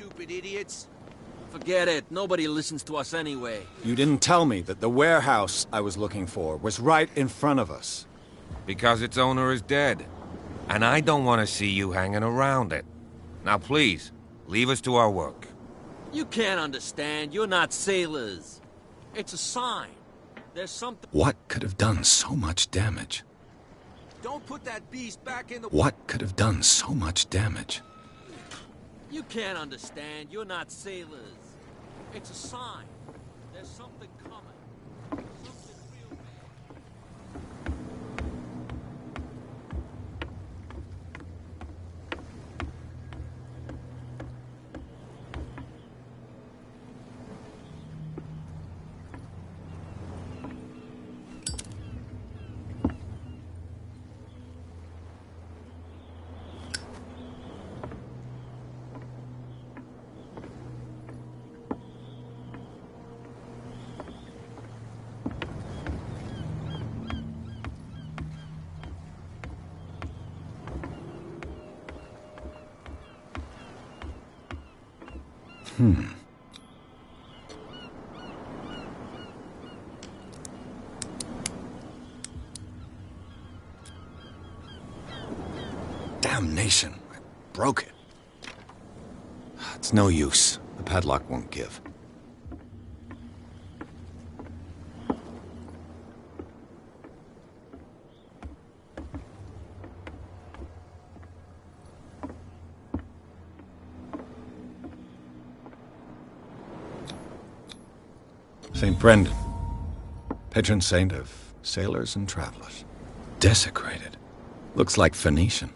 stupid idiots. Forget it. Nobody listens to us anyway. You didn't tell me that the warehouse I was looking for was right in front of us. Because its owner is dead. And I don't want to see you hanging around it. Now please, leave us to our work. You can't understand. You're not sailors. It's a sign. There's something... What could have done so much damage? Don't put that beast back in the... What could have done so much damage? You can't understand. You're not sailors. It's a sign. There's something coming. Something real bad. Damnation. I broke it. It's no use. The padlock won't give. St. Brendan, patron saint of sailors and travelers. Desecrated. Looks like Phoenician.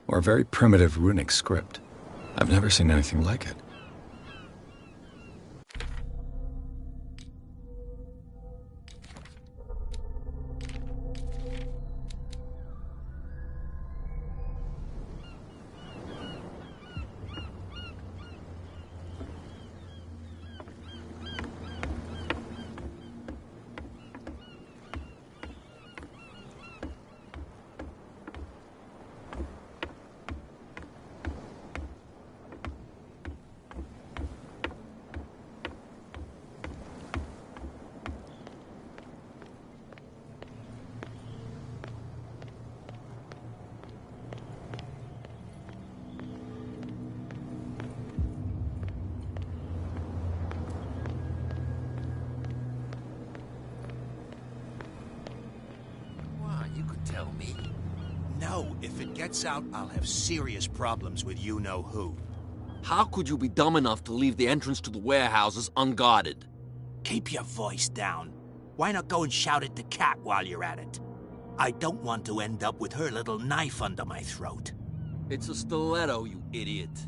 Or a very primitive runic script. I've never seen anything like it. Tell me. No, if it gets out, I'll have serious problems with you-know-who. How could you be dumb enough to leave the entrance to the warehouses unguarded? Keep your voice down. Why not go and shout at the cat while you're at it? I don't want to end up with her little knife under my throat. It's a stiletto, you idiot.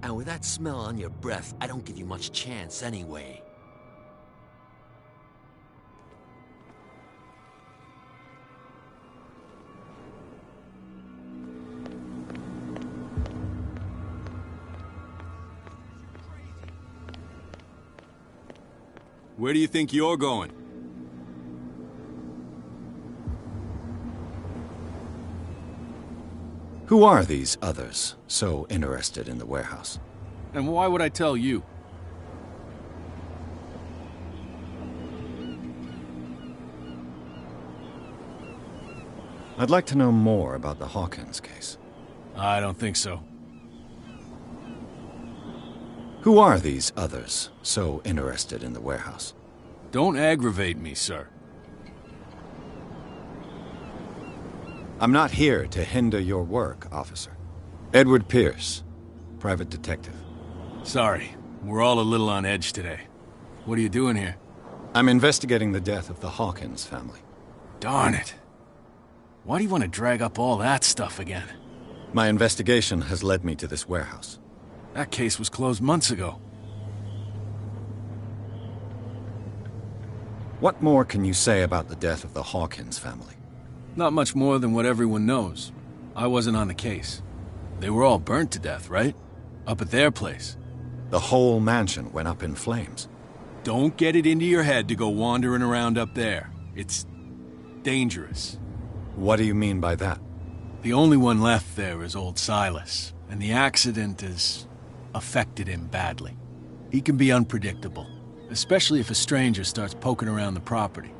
And with that smell on your breath, I don't give you much chance anyway. Where do you think you're going? Who are these others so interested in the warehouse? And why would I tell you? I'd like to know more about the Hawkins case. I don't think so. Who are these others so interested in the warehouse? Don't aggravate me, sir. I'm not here to hinder your work, officer. Edward Pierce, private detective. Sorry, we're all a little on edge today. What are you doing here? I'm investigating the death of the Hawkins family. Darn it. Why do you want to drag up all that stuff again? My investigation has led me to this warehouse. That case was closed months ago. What more can you say about the death of the Hawkins family? Not much more than what everyone knows. I wasn't on the case. They were all burnt to death, right? Up at their place. The whole mansion went up in flames. Don't get it into your head to go wandering around up there. It's dangerous. What do you mean by that? The only one left there is old Silas, and the accident is affected him badly. He can be unpredictable, especially if a stranger starts poking around the property.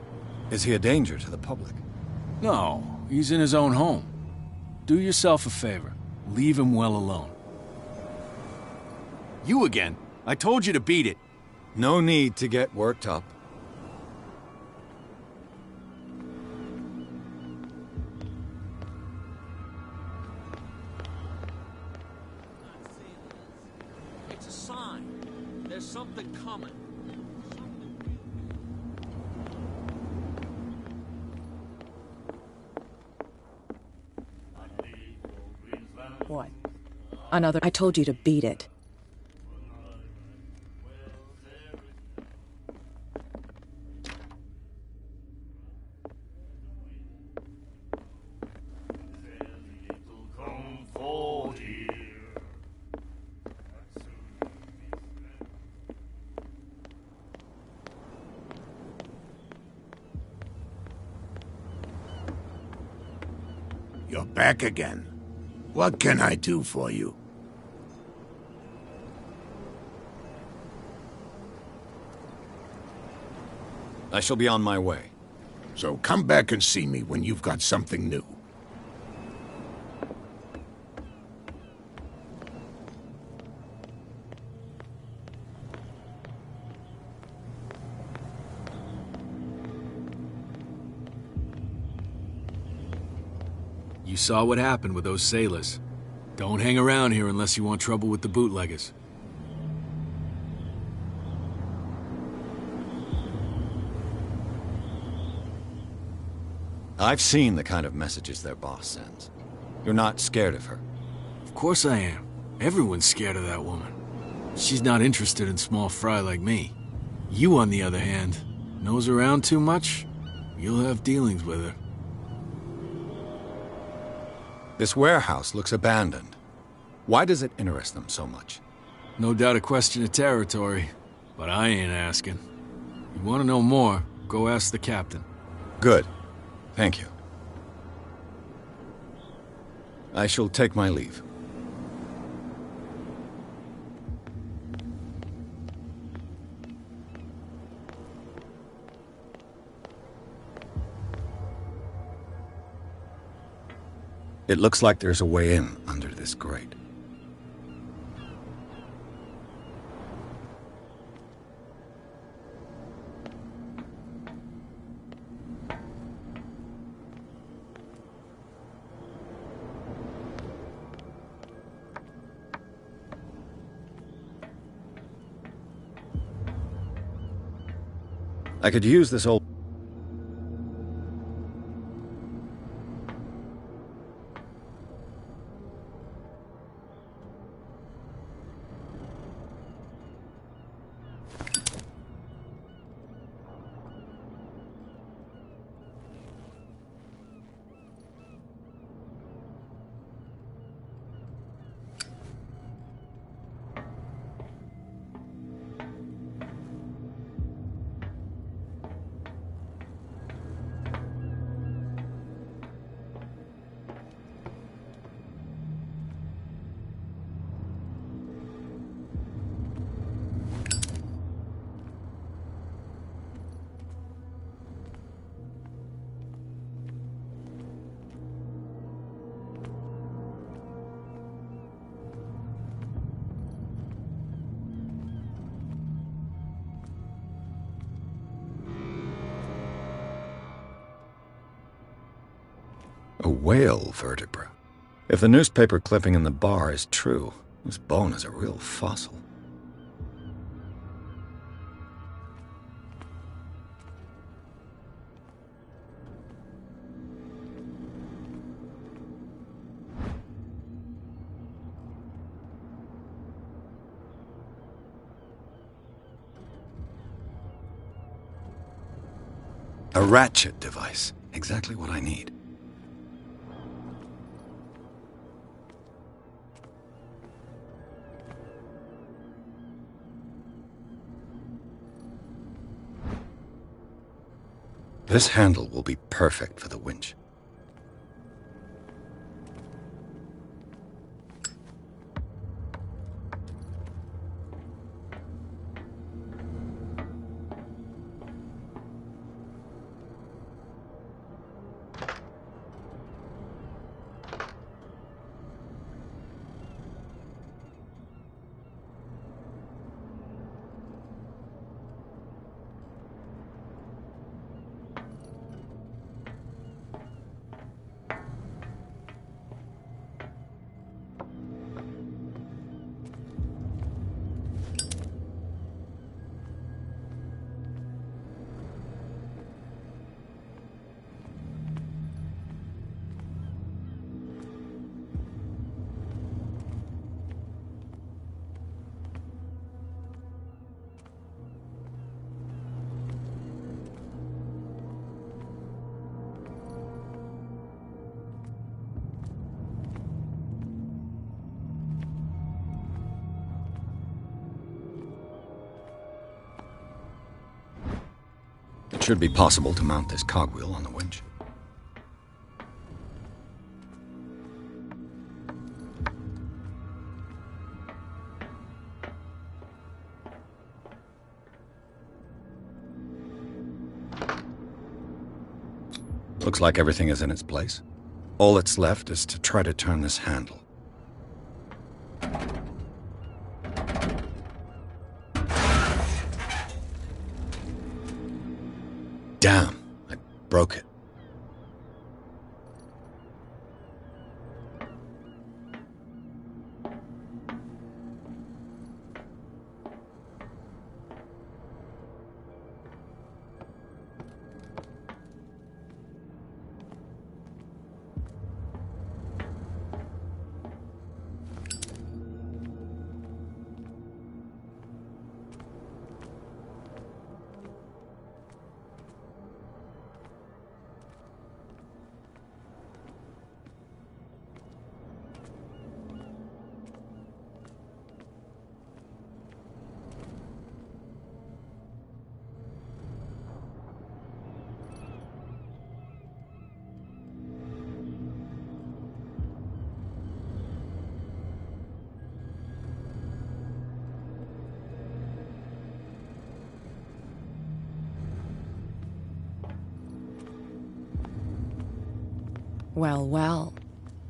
Is he a danger to the public? No, he's in his own home. Do yourself a favor. Leave him well alone. You again. I told you to beat it. No need to get worked up. It's a sign. There's something coming. What? Another... I told you to beat it. You're back again. What can I do for you? I shall be on my way. So come back and see me when you've got something new. You saw what happened with those sailors. Don't hang around here unless you want trouble with the bootleggers. I've seen the kind of messages their boss sends. You're not scared of her? Of course I am. Everyone's scared of that woman. She's not interested in small fry like me. You, on the other hand, nose around too much, you'll have dealings with her. This warehouse looks abandoned. Why does it interest them so much? No doubt a question of territory, but I ain't asking. You want to know more, go ask the captain. Good. Thank you. I shall take my leave. It looks like there's a way in under this grate. I could use this old... A whale vertebra. If the newspaper clipping in the bar is true, this bone is a real fossil. A ratchet device. Exactly what I need. This handle will be perfect for the winch. Should be possible to mount this cogwheel on the winch. Looks like everything is in its place. All that's left is to try to turn this handle. Damn, I broke it. Well, well.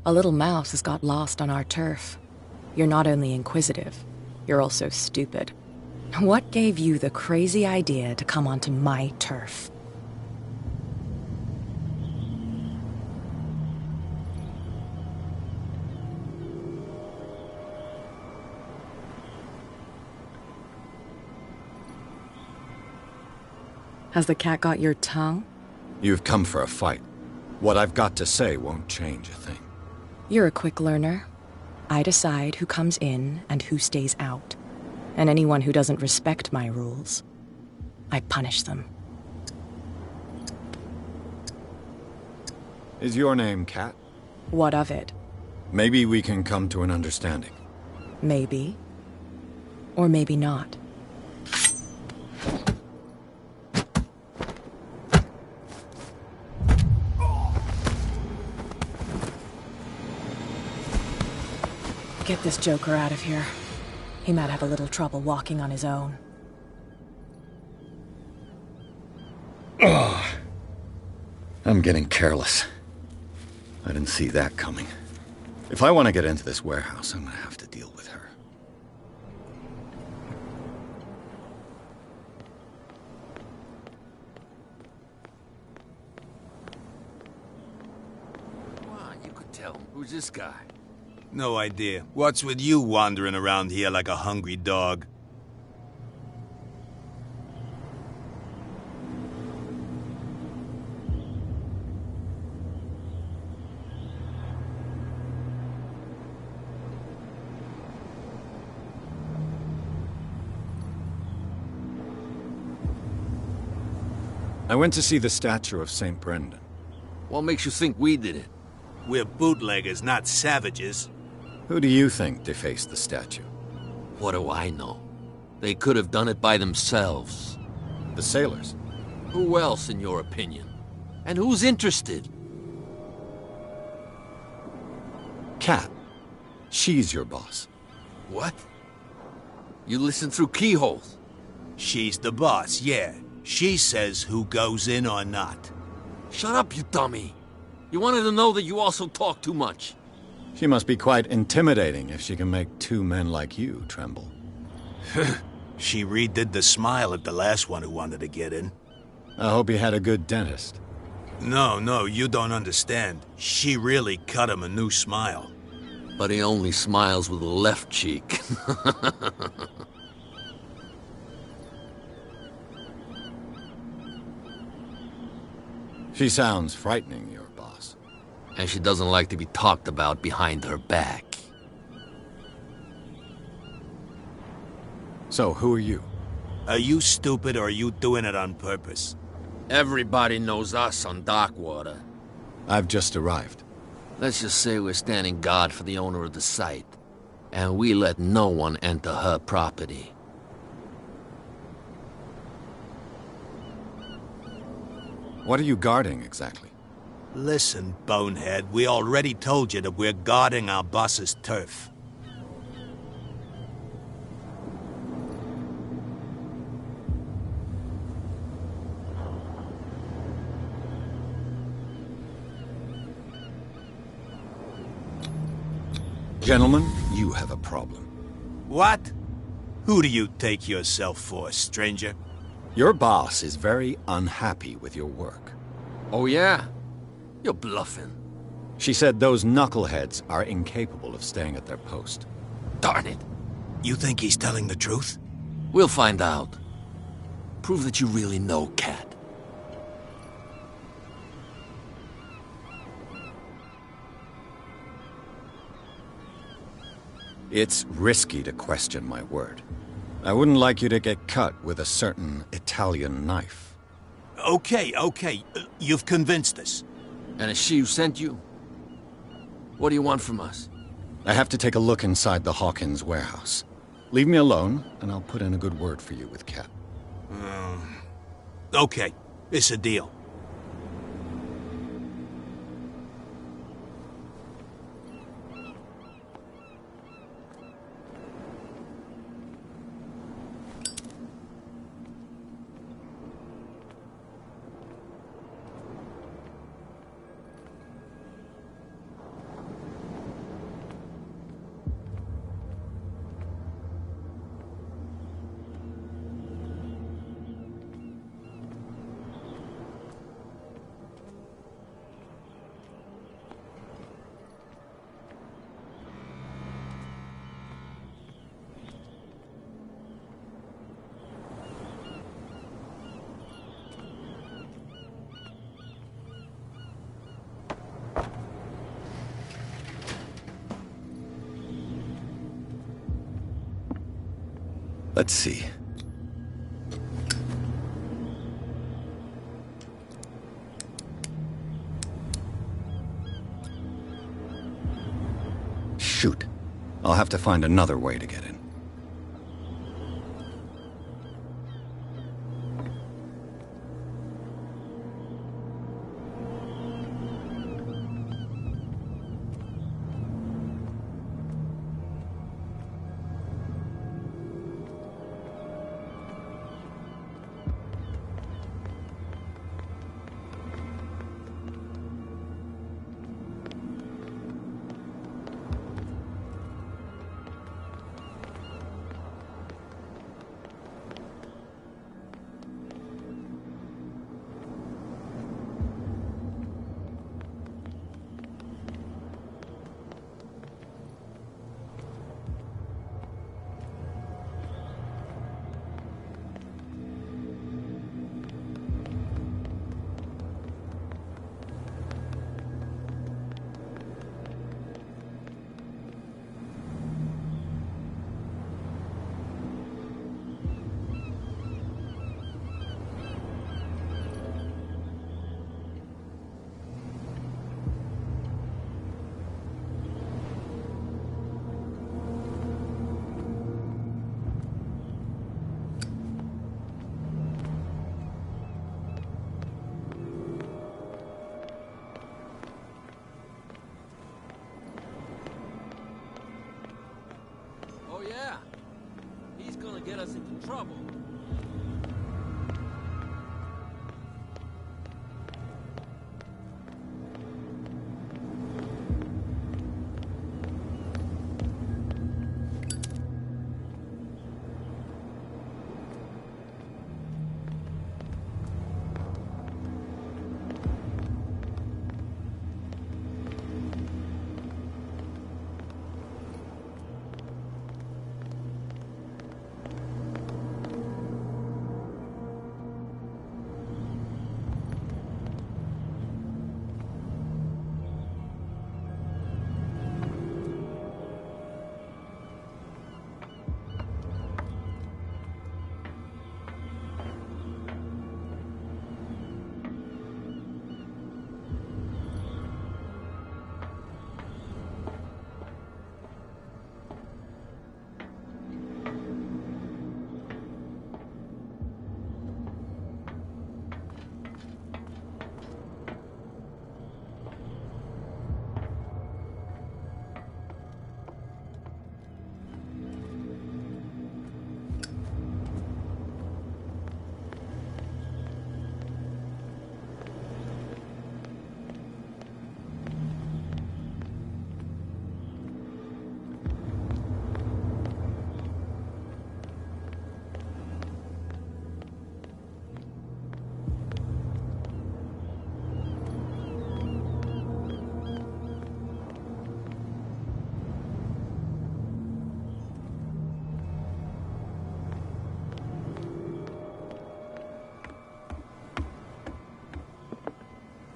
A little mouse has got lost on our turf. You're not only inquisitive, you're also stupid. What gave you the crazy idea to come onto my turf? Has the cat got your tongue? You've come for a fight. What I've got to say won't change a thing. You're a quick learner. I decide who comes in and who stays out. And anyone who doesn't respect my rules, I punish them. Is your name Cat? What of it? Maybe we can come to an understanding. Maybe. Or maybe not. Get this joker out of here. He might have a little trouble walking on his own. Oh, I'm getting careless. I didn't see that coming. If I want to get into this warehouse, I'm gonna have to deal with her. Wow, you could tell. Who's this guy? No idea. What's with you wandering around here like a hungry dog? I went to see the statue of St. Brendan. What makes you think we did it? We're bootleggers, not savages. Who do you think defaced the statue? What do I know? They could have done it by themselves. The sailors. Who else, in your opinion? And who's interested? Cat. She's your boss. What? You listen through keyholes? She's the boss, yeah. She says who goes in or not. Shut up, you dummy. You wanted to know that you also talk too much. She must be quite intimidating if she can make two men like you tremble. She redid the smile at the last one who wanted to get in. I hope he had a good dentist. No, you don't understand. She really cut him a new smile. But he only smiles with the left cheek. She sounds frightening, your boss. And she doesn't like to be talked about behind her back. So, who are you? Are you stupid or are you doing it on purpose? Everybody knows us on Darkwater. I've just arrived. Let's just say we're standing guard for the owner of the site. And we let no one enter her property. What are you guarding, exactly? Listen, bonehead, we already told you that we're guarding our boss's turf. Gentlemen, you have a problem. What? Who do you take yourself for, stranger? Your boss is very unhappy with your work. Oh, yeah? You're bluffing. She said those knuckleheads are incapable of staying at their post. Darn it. You think he's telling the truth? We'll find out. Prove that you really know Cat. It's risky to question my word. I wouldn't like you to get cut with a certain Italian knife. Okay. You've convinced us. And it's she who sent you? What do you want from us? I have to take a look inside the Hawkins warehouse. Leave me alone, and I'll put in a good word for you with Cat. Okay, it's a deal. Let's see. Shoot. I'll have to find another way to get in. Oh, yeah? He's gonna get us into trouble.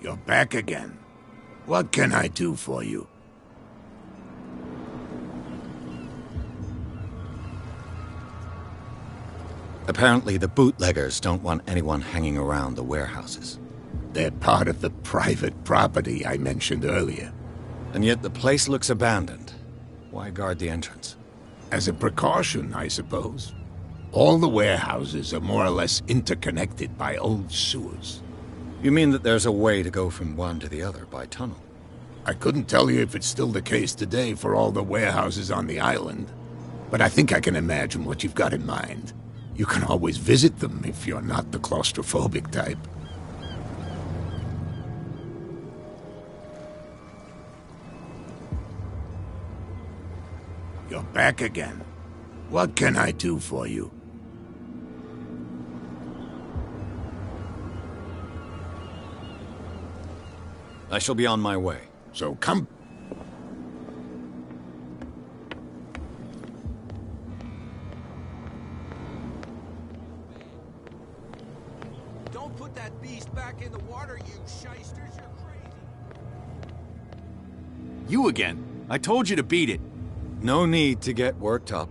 You're back again. What can I do for you? Apparently, the bootleggers don't want anyone hanging around the warehouses. They're part of the private property I mentioned earlier. And yet the place looks abandoned. Why guard the entrance? As a precaution, I suppose. All the warehouses are more or less interconnected by old sewers. You mean that there's a way to go from one to the other by tunnel? I couldn't tell you if it's still the case today for all the warehouses on the island, but I think I can imagine what you've got in mind. You can always visit them if you're not the claustrophobic type. You're back again. What can I do for you? I shall be on my way. So come... Don't put that beast back in the water, you shysters. You're crazy. You again. I told you to beat it. No need to get worked up.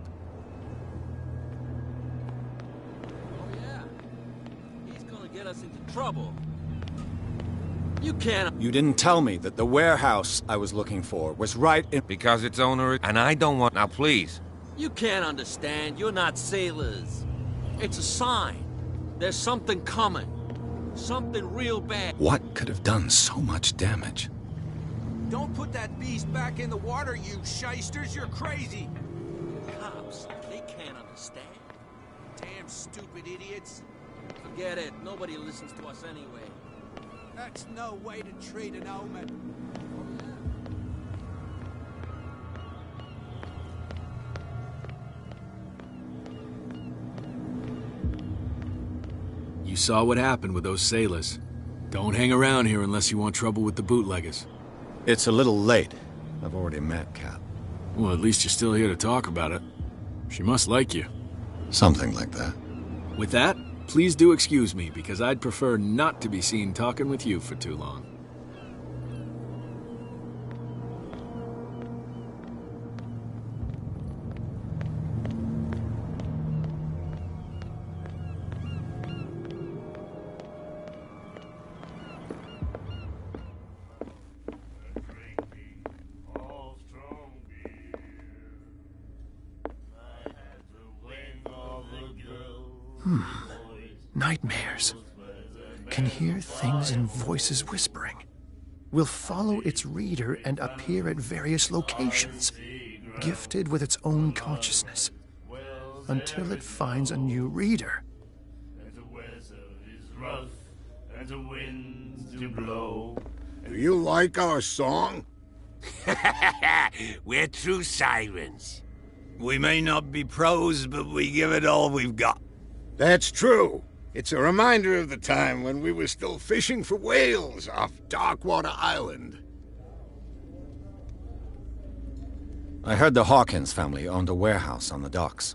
Oh, yeah. He's gonna get us into trouble. You can't... You didn't tell me that the warehouse I was looking for was right in... Because its owner is... And I don't want... Now, please. You can't understand. You're not sailors. It's a sign. There's something coming. Something real bad. What could have done so much damage? Don't put that beast back in the water, you shysters. You're crazy. Cops, they can't understand. Damn stupid idiots. Forget it. Nobody listens to us anyway. That's no way to treat an omen. You saw what happened with those sailors. Don't hang around here unless you want trouble with the bootleggers. It's a little late. I've already met Kat. Well, at least you're still here to talk about it. She must like you. Something like that. With that, please do excuse me, because I'd prefer not to be seen talking with you for too long. Nightmares. Can hear things and voices whispering. Will follow its reader and appear at various locations, gifted with its own consciousness, until it finds a new reader. Do you like our song? We're true sirens. We may not be pros, but we give it all we've got. That's true. It's a reminder of the time when we were still fishing for whales off Darkwater Island. I heard the Hawkins family owned a warehouse on the docks.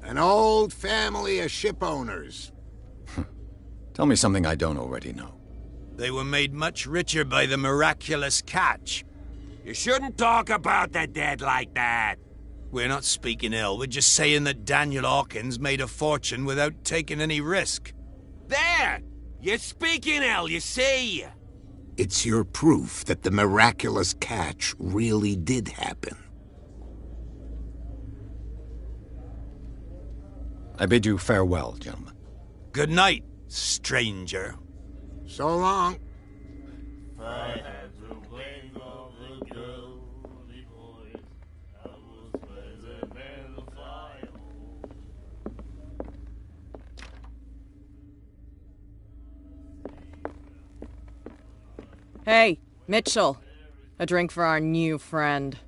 An old family of ship owners. Tell me something I don't already know. They were made much richer by the miraculous catch. You shouldn't talk about the dead like that. We're not speaking ill, we're just saying that Daniel Hawkins made a fortune without taking any risk. There! You're speaking ill, you see. It's your proof that the miraculous catch really did happen. I bid you farewell, gentlemen. Good night, stranger. So long. Hey, Mitchell. A drink for our new friend.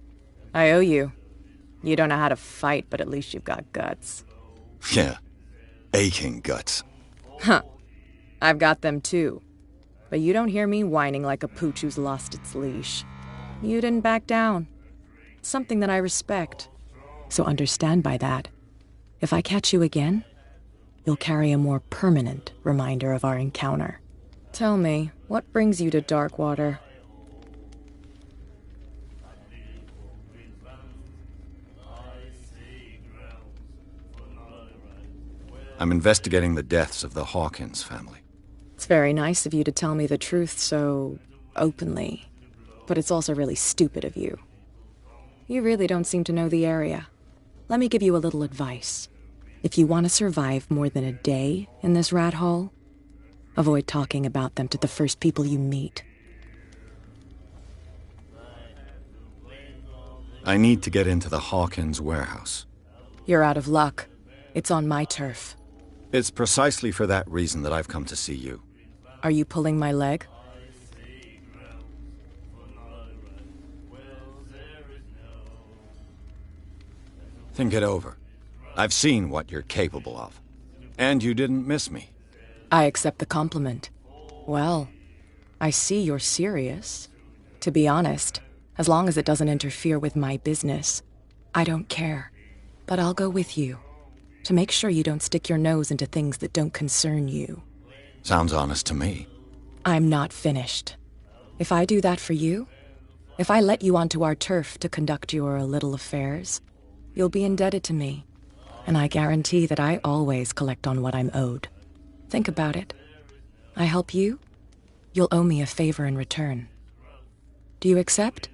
I owe you. You don't know how to fight, but at least you've got guts. Yeah. Aching guts. Huh. I've got them too. But you don't hear me whining like a pooch who's lost its leash. You didn't back down. It's something that I respect. So understand by that. If I catch you again, you'll carry a more permanent reminder of our encounter. Tell me, what brings you to Darkwater? I'm investigating the deaths of the Hawkins family. It's very nice of you to tell me the truth so openly, but it's also really stupid of you. You really don't seem to know the area. Let me give you a little advice. If you want to survive more than a day in this rat hole, avoid talking about them to the first people you meet. I need to get into the Hawkins warehouse. You're out of luck. It's on my turf. It's precisely for that reason that I've come to see you. Are you pulling my leg? Think it over. I've seen what you're capable of. And you didn't miss me. I accept the compliment. Well, I see you're serious. To be honest, as long as it doesn't interfere with my business, I don't care. But I'll go with you, to make sure you don't stick your nose into things that don't concern you. Sounds honest to me. I'm not finished. If I do that for you, if I let you onto our turf to conduct your little affairs, you'll be indebted to me. And I guarantee that I always collect on what I'm owed. Think about it. I help you, you'll owe me a favor in return. Do you accept?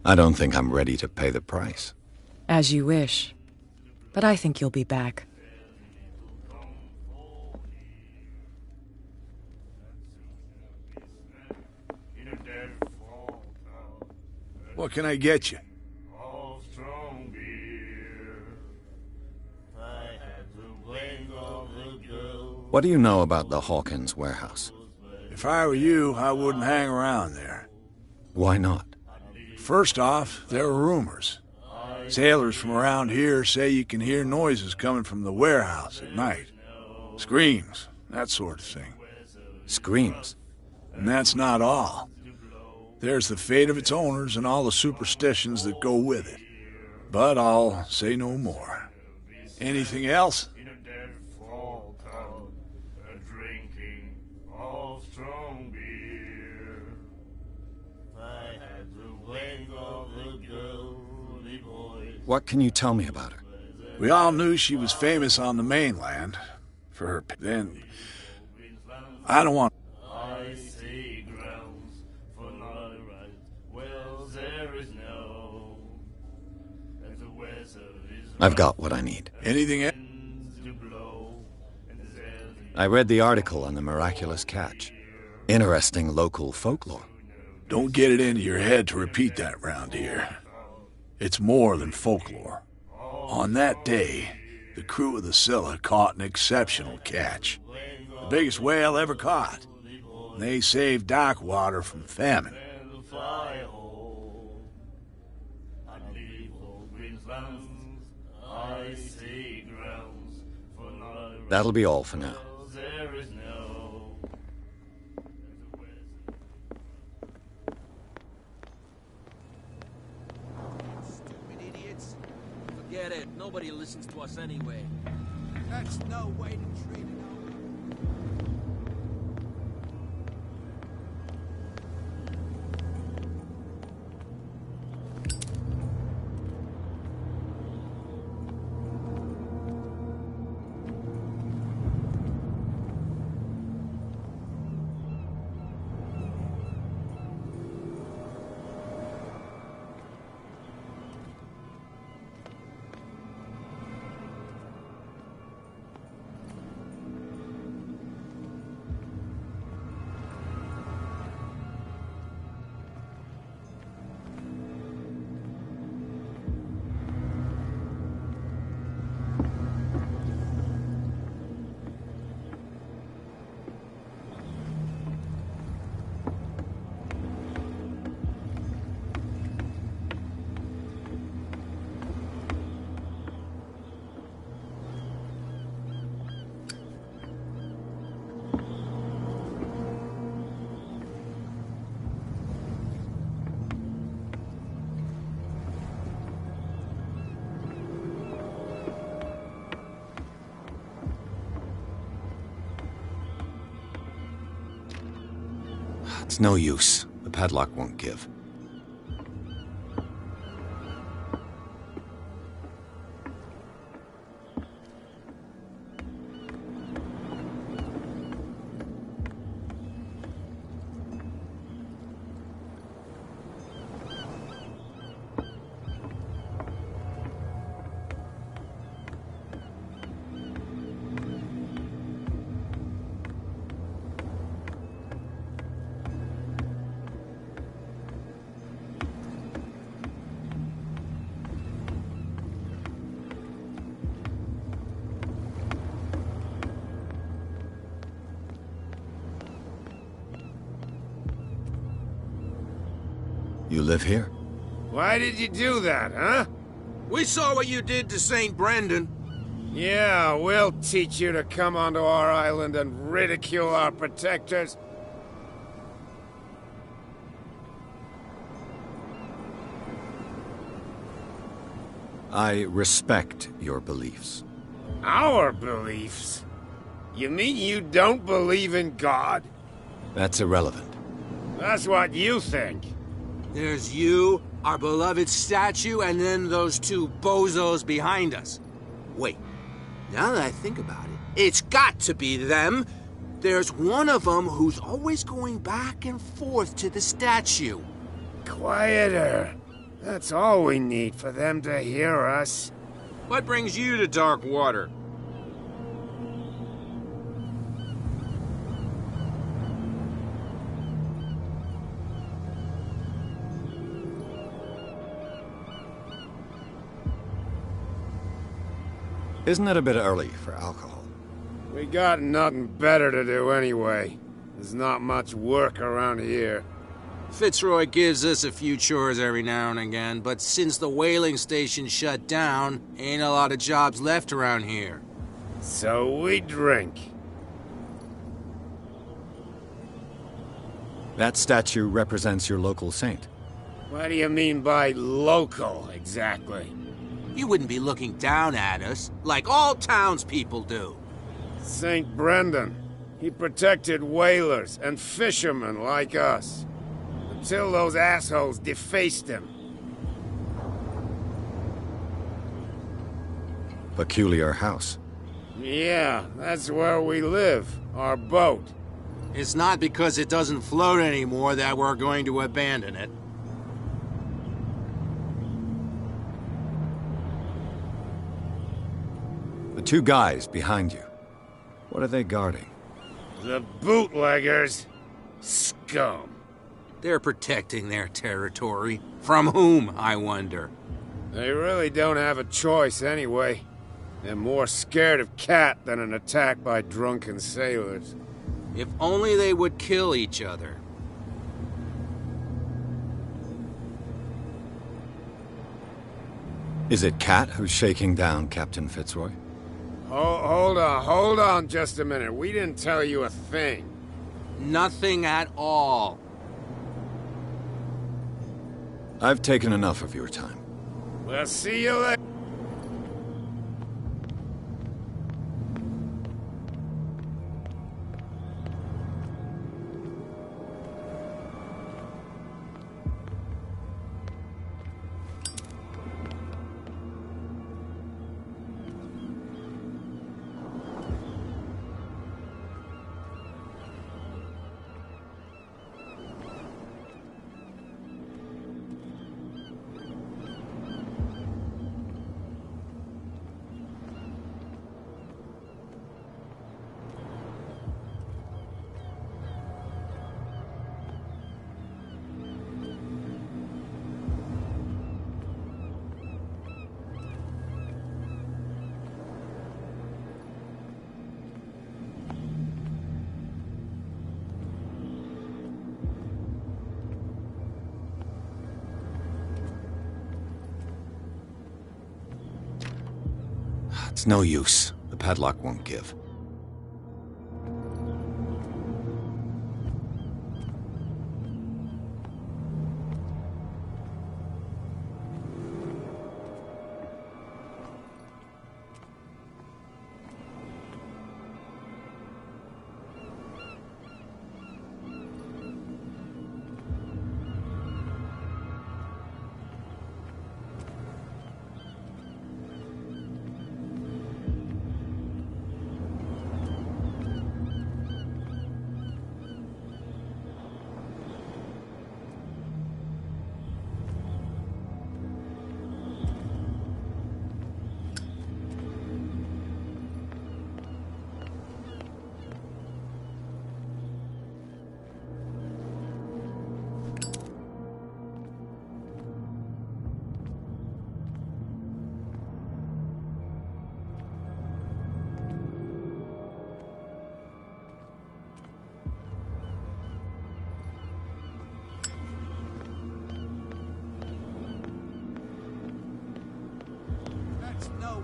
I don't think I'm ready to pay the price. As you wish. But I think you'll be back. What can I get you? What do you know about the Hawkins warehouse? If I were you, I wouldn't hang around there. Why not? First off, there are rumors. Sailors from around here say you can hear noises coming from the warehouse at night. Screams, that sort of thing. Screams? And that's not all. There's the fate of its owners and all the superstitions that go with it. But I'll say no more. Anything else? What can you tell me about her? We all knew she was famous on the mainland for her. Then I don't want. I've got what I need. Anything else? I read the article on the miraculous catch. Interesting local folklore. Don't get it into your head to repeat that round here. It's more than folklore. On that day, the crew of the Scylla caught an exceptional catch. The biggest whale ever caught. And they saved Darkwater from famine. That'll be all for now. Forget it. Nobody listens to us anyway. That's no way to treat it. It's no use. The padlock won't give. You live here? Why did you do that, huh? We saw what you did to St. Brendan. Yeah, we'll teach you to come onto our island and ridicule our protectors. I respect your beliefs. Our beliefs? You mean you don't believe in God? That's irrelevant. That's what you think. There's you, our beloved statue, and then those two bozos behind us. Wait, now that I think about it, it's got to be them. There's one of them who's always going back and forth to the statue. Quieter. That's all we need for them to hear us. What brings you to dark water? Isn't it a bit early for alcohol? We got nothing better to do anyway. There's not much work around here. Fitzroy gives us a few chores every now and again, but since the whaling station shut down, ain't a lot of jobs left around here. So we drink. That statue represents your local saint. What do you mean by local, exactly? You wouldn't be looking down at us, like all townspeople do. St. Brendan. He protected whalers and fishermen like us. Until those assholes defaced him. Peculiar house. Yeah, that's where we live. Our boat. It's not because it doesn't float anymore that we're going to abandon it. The two guys behind you. What are they guarding? The bootleggers. Scum. They're protecting their territory. From whom, I wonder? They really don't have a choice anyway. They're more scared of Cat than an attack by drunken sailors. If only they would kill each other. Is it Cat who's shaking down Captain Fitzroy? Hold on just a minute. We didn't tell you a thing. Nothing at all. I've taken enough of your time. We'll see you later. It's no use. The padlock won't give.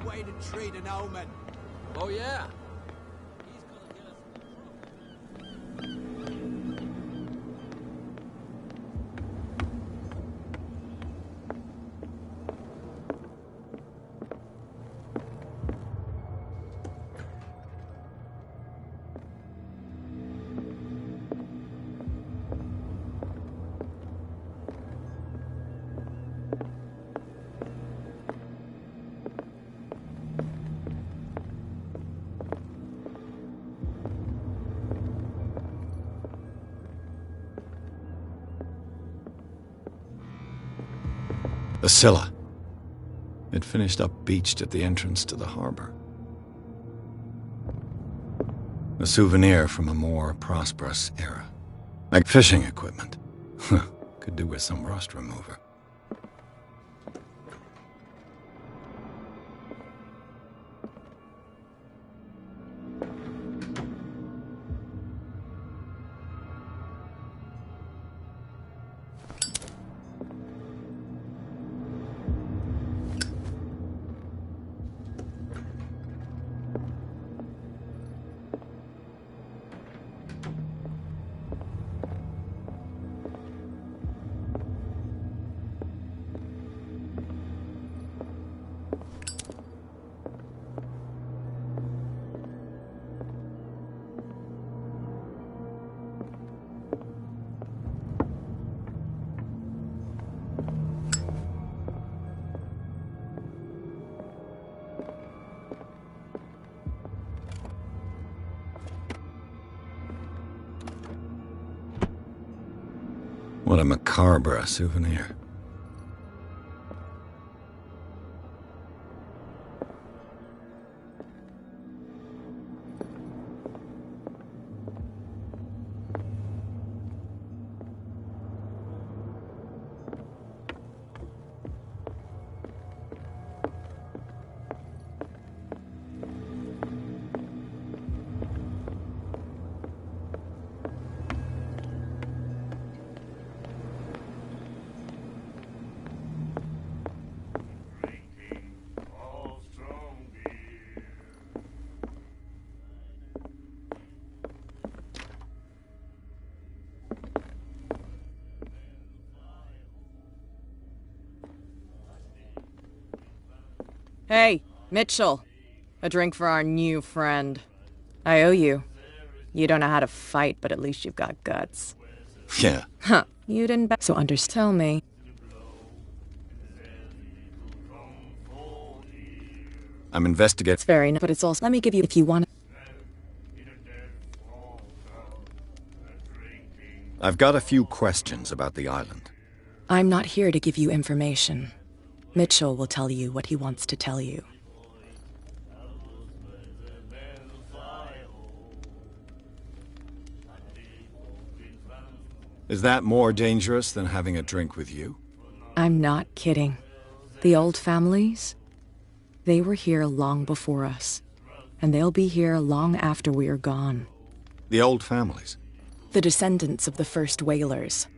a way to treat an omen. Oh, yeah? The Scylla. It finished up beached at the entrance to the harbor. A souvenir from a more prosperous era. Like fishing equipment. Could do with some rust remover. What a macabre souvenir. Hey, Mitchell. A drink for our new friend. I owe you. You don't know how to fight, but at least you've got guts. Yeah. Huh. You didn't So tell me. I'm investigating. It's very nice, but it's also... Let me give you if you want. I've got a few questions about the island. I'm not here to give you information. Mitchell will tell you what he wants to tell you. Is that more dangerous than having a drink with you? I'm not kidding. The old families, they were here long before us. And they'll be here long after we're gone. The old families? The descendants of the first whalers.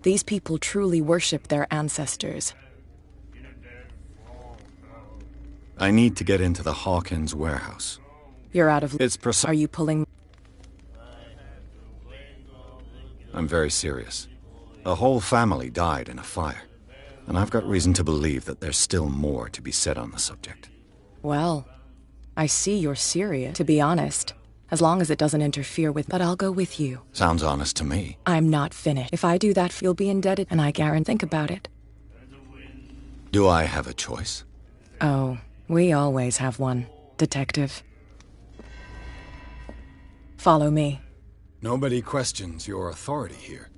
These people truly worship their ancestors. I need to get into the Hawkins warehouse. You're out of... It's Are you pulling... I'm very serious. A whole family died in a fire. And I've got reason to believe that there's still more to be said on the subject. Well, I see you're serious, to be honest. As long as it doesn't interfere with... But I'll go with you. Sounds honest to me. I'm not finished. If I do that, you'll be indebted, and I guarantee... Think about it. Do I have a choice? Oh, we always have one, Detective. Follow me. Nobody questions your authority here.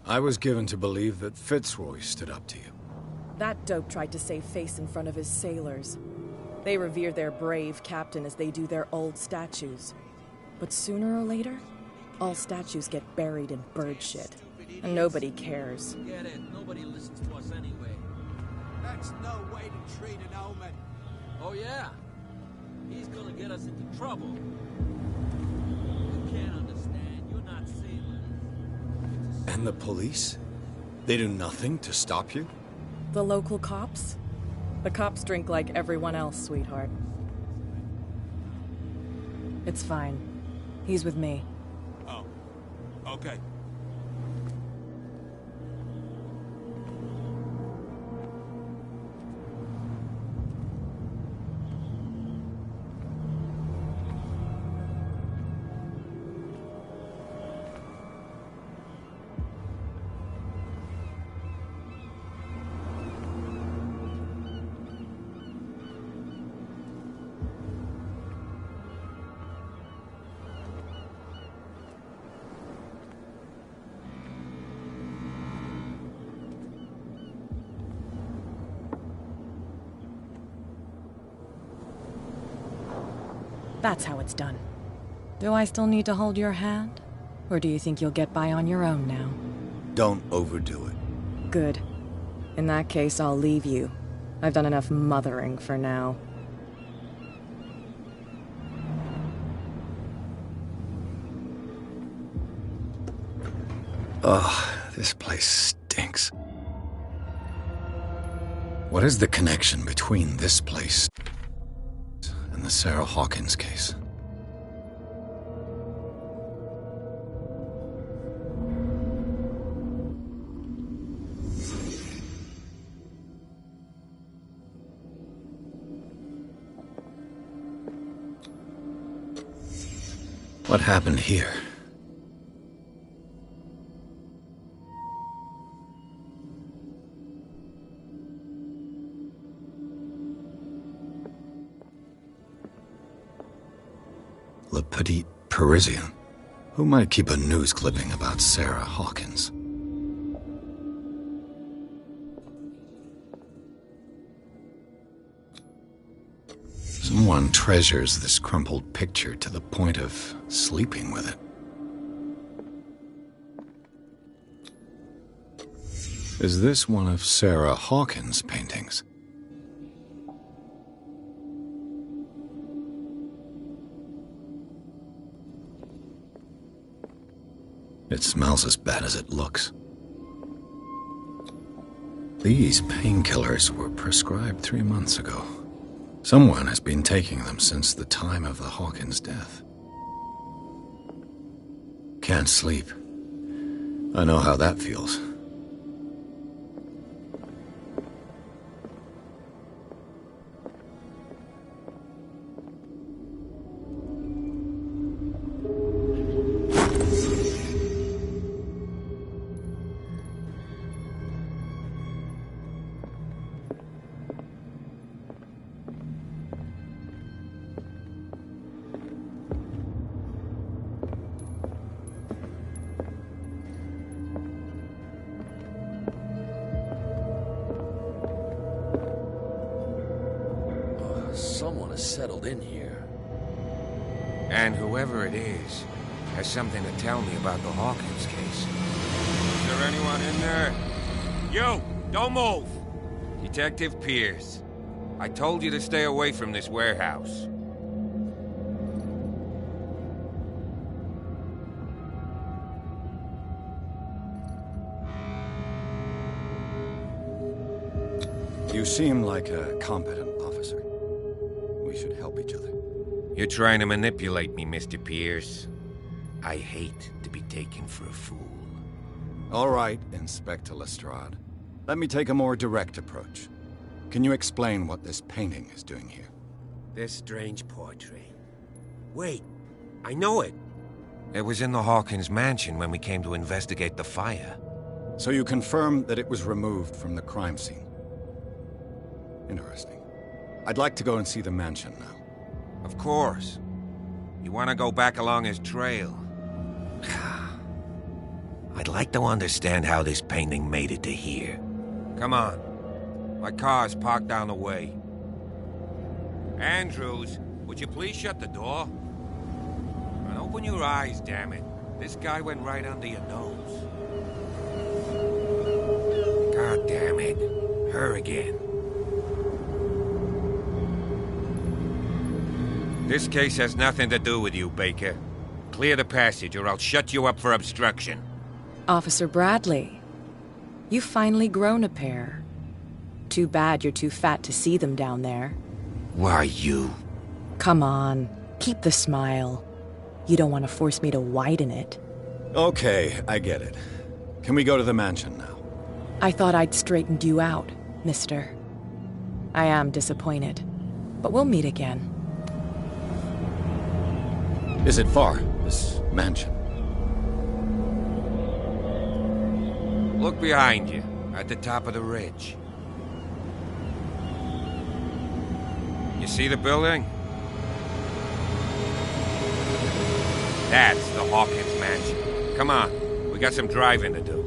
I was given to believe that Fitzroy stood up to you. That dope tried to save face in front of his sailors. They revere their brave captain as they do their old statues. But sooner or later, all statues get buried in bird shit. And nobody cares. Get it. Nobody listens to us anyway. That's no way to treat an omen. Oh, yeah? He's gonna get us into trouble. You can't understand. You're not sailors. And the police? They do nothing to stop you? The local cops? The cops drink like everyone else, sweetheart. It's fine. He's with me. Oh, okay. That's how it's done. Do I still need to hold your hand? Or do you think you'll get by on your own now? Don't overdo it. Good. In that case, I'll leave you. I've done enough mothering for now. Ugh, this place stinks. What is the connection between this place and the Sarah Hawkins case? What happened here? Le Petit Parisien. Who might keep a news clipping about Sarah Hawkins? Someone treasures this crumpled picture to the point of sleeping with it. Is this one of Sarah Hawkins' paintings? It smells as bad as it looks. These painkillers were prescribed 3 months ago. Someone has been taking them since the time of the Hawkins' death. Can't sleep. I know how that feels. Someone has settled in here. And whoever it is has something to tell me about the Hawkins case. Is there anyone in there? You! Don't move! Detective Pierce. I told you to stay away from this warehouse. You seem like a competent officer. We should help each other. You're trying to manipulate me, Mr. Pierce. I hate to be taken for a fool. All right, Inspector Lestrade. Let me take a more direct approach. Can you explain what this painting is doing here? This strange portrait. Wait, I know it. It was in the Hawkins mansion when we came to investigate the fire. So you confirm that it was removed from the crime scene? Interesting. I'd like to go and see the mansion now. Of course. You want to go back along his trail? I'd like to understand how this painting made it to here. Come on. My car's parked down the way. Andrews, would you please shut the door? And open your eyes, damn it. This guy went right under your nose. God damn it. Her again. This case has nothing to do with you, Baker. Clear the passage, or I'll shut you up for obstruction. Officer Bradley, you've finally grown a pair. Too bad you're too fat to see them down there. Why, you? Come on, keep the smile. You don't want to force me to widen it. Okay, I get it. Can we go to the mansion now? I thought I'd straightened you out, mister. I am disappointed, but we'll meet again. Is it far, this mansion? Look behind you, at the top of the ridge. You see the building? That's the Hawkins mansion. Come on, we got some driving to do.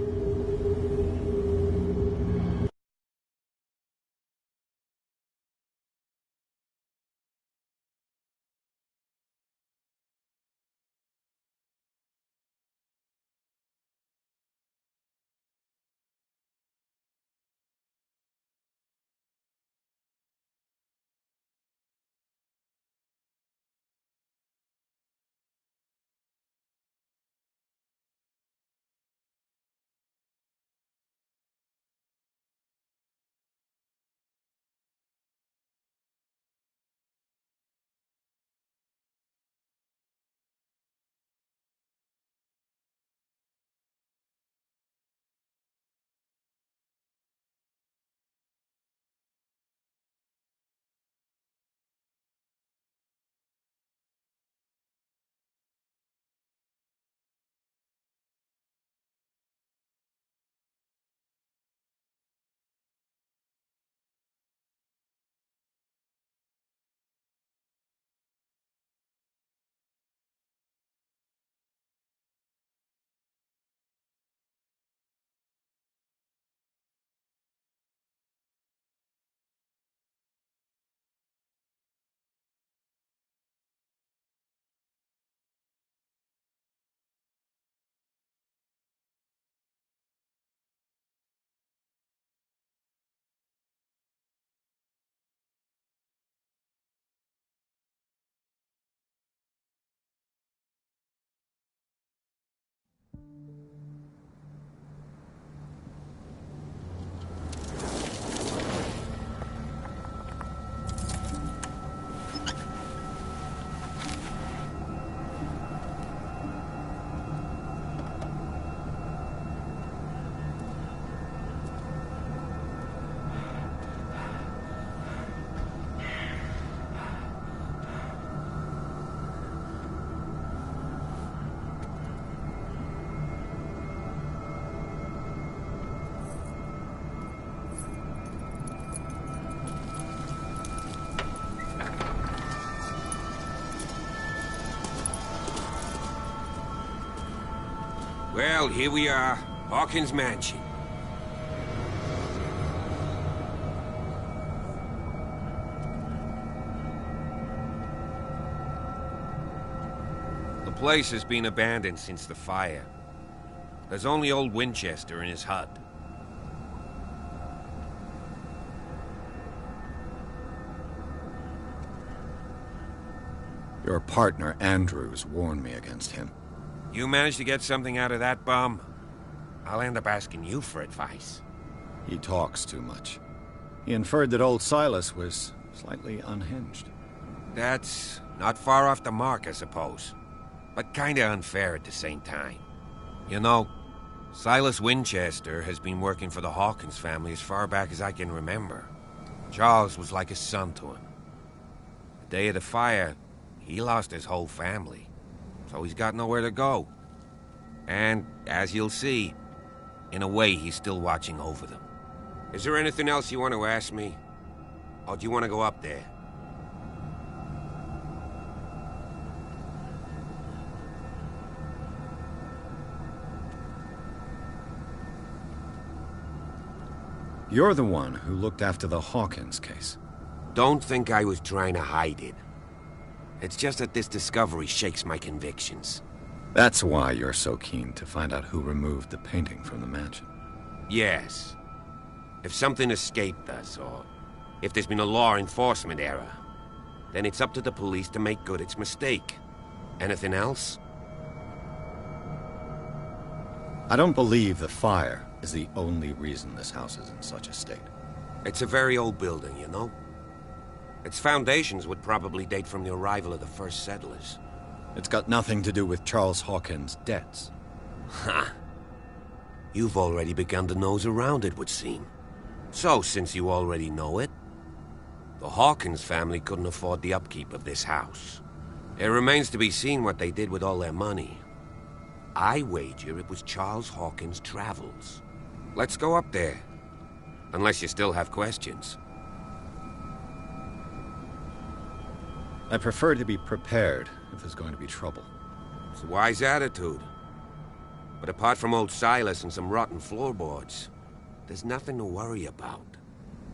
Well, here we are, Hawkins Mansion. The place has been abandoned since the fire. There's only old Winchester in his hut. Your partner, Andrews, warned me against him. You managed to get something out of that bum? I'll end up asking you for advice. He talks too much. He inferred that old Silas was slightly unhinged. That's not far off the mark, I suppose. But kinda unfair at the same time. You know, Silas Winchester has been working for the Hawkins family as far back as I can remember. Charles was like a son to him. The day of the fire, he lost his whole family. So he's got nowhere to go. And, as you'll see, in a way he's still watching over them. Is there anything else you want to ask me? Or do you want to go up there? You're the one who looked after the Hawkins case. Don't think I was trying to hide it. It's just that this discovery shakes my convictions. That's why you're so keen to find out who removed the painting from the mansion. Yes. If something escaped us, or if there's been a law enforcement error, then it's up to the police to make good its mistake. Anything else? I don't believe the fire is the only reason this house is in such a state. It's a very old building, you know? Its foundations would probably date from the arrival of the first settlers. It's got nothing to do with Charles Hawkins' debts. Ha! You've already begun to nose around, it would seem. So, since you already know it, the Hawkins family couldn't afford the upkeep of this house. It remains to be seen what they did with all their money. I wager it was Charles Hawkins' travels. Let's go up there. Unless you still have questions. I prefer to be prepared if there's going to be trouble. It's a wise attitude. But apart from old Silas and some rotten floorboards, there's nothing to worry about.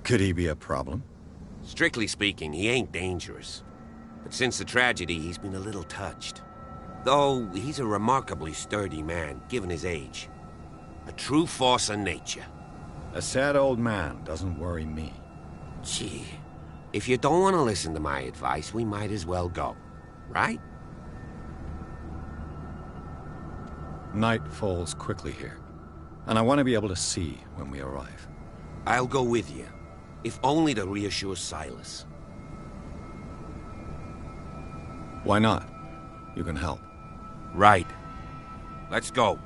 Could he be a problem? Strictly speaking, he ain't dangerous. But since the tragedy, he's been a little touched. Though, he's a remarkably sturdy man, given his age. A true force of nature. A sad old man doesn't worry me. Gee, if you don't want to listen to my advice, we might as well go. Right? Night falls quickly here, and I want to be able to see when we arrive. I'll go with you, if only to reassure Silas. Why not? You can help. Right. Let's go.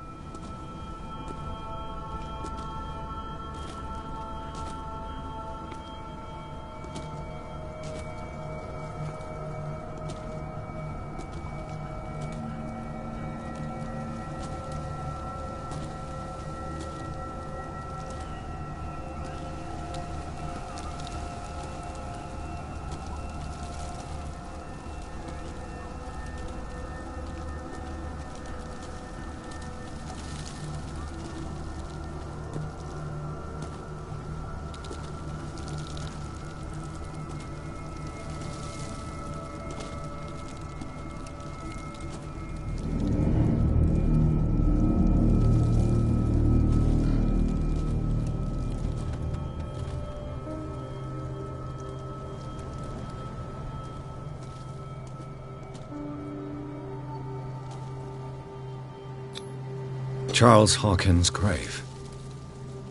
Charles Hawkins' grave.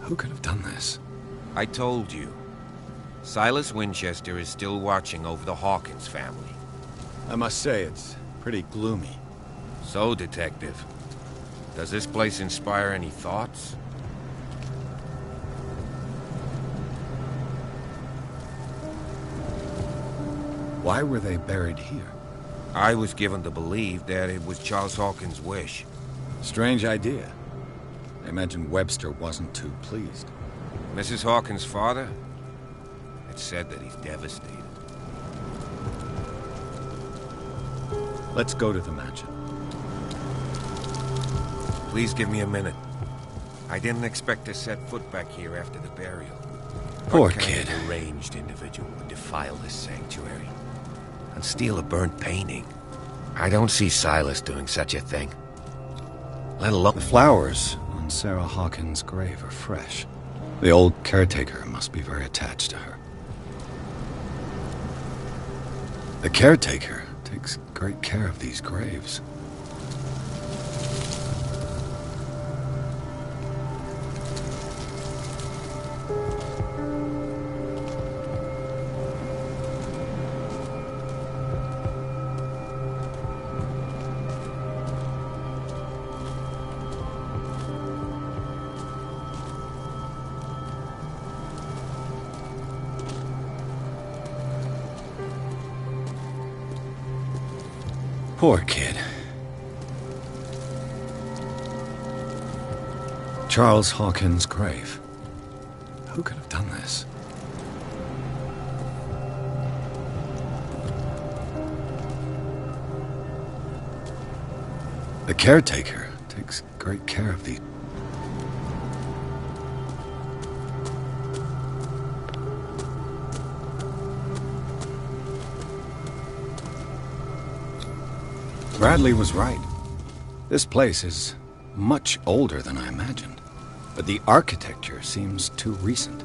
Who could have done this? I told you. Silas Winchester is still watching over the Hawkins family. I must say, it's pretty gloomy. So, Detective, does this place inspire any thoughts? Why were they buried here? I was given to believe that it was Charles Hawkins' wish. Strange idea. I imagine Webster wasn't too pleased. Mrs. Hawkins' father? It's said that he's devastated. Let's go to the mansion. Please give me a minute. I didn't expect to set foot back here after the burial. Poor What kind kid. of deranged individual would defile this sanctuary and steal a burnt painting? I don't see Silas doing such a thing. Let alone... The flowers on Sarah Hawkins' grave are fresh. The old caretaker must be very attached to her. The caretaker takes great care of these graves. Poor kid. Charles Hawkins' grave. Who could have done this? The caretaker takes great care of these. Bradley was right. This place is much older than I imagined, but the architecture seems too recent.